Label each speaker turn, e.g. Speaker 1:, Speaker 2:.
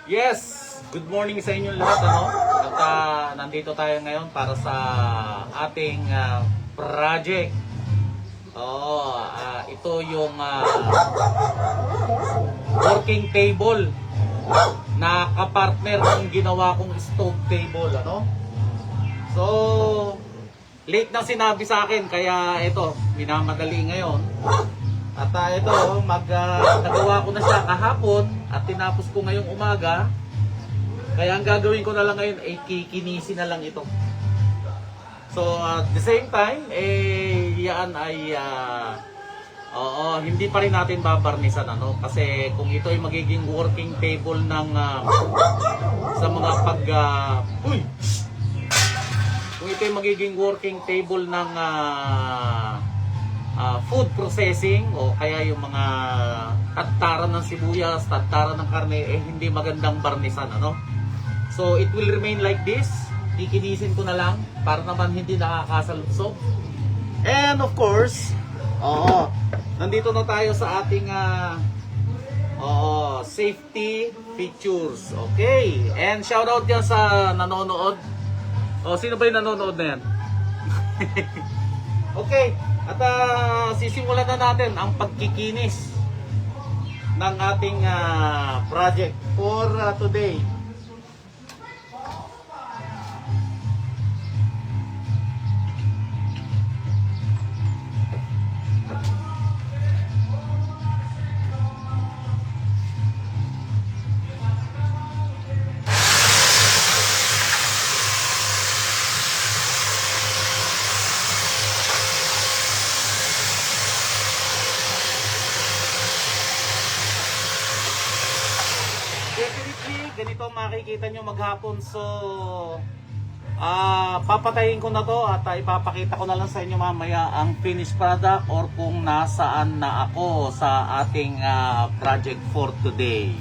Speaker 1: Yes! Good morning sa inyong lahat, ano? At nandito tayo ngayon para sa ating project. Ito yung working table na kapartner ng ginawa kong stove table, ano? So, late na sinabi sa akin, kaya ito, minamadali ngayon. At ito, nagawa ko na siya kahapon at tinapos ko ngayong umaga. Kaya ang gagawin ko na lang ngayon ay kikinisin na lang ito. So at the same time, yan ay hindi pa rin natin babarnisan, ano? Kasi kung ito ay magiging working table ng sa mga kung ito ay magiging working table ng food processing o kaya yung mga tadtaran ng sibuyas, tadtaran ng karne, hindi magandang barnisan, ano? So it will remain like this. Kikinisin ko na lang para naman hindi nakakasalubsob. And of course, nandito na tayo sa ating safety features. Okay. And shout out dyan sa nanonood. Sino ba yung nanonood na yan? Okay. At sisimulan na natin ang pagkikinis ng ating project for today. Definitely, ganito makikita nyo maghapon. So, papatayin ko na to at ipapakita ko na lang sa inyo mamaya ang finished product or kung nasaan na ako sa ating project for today.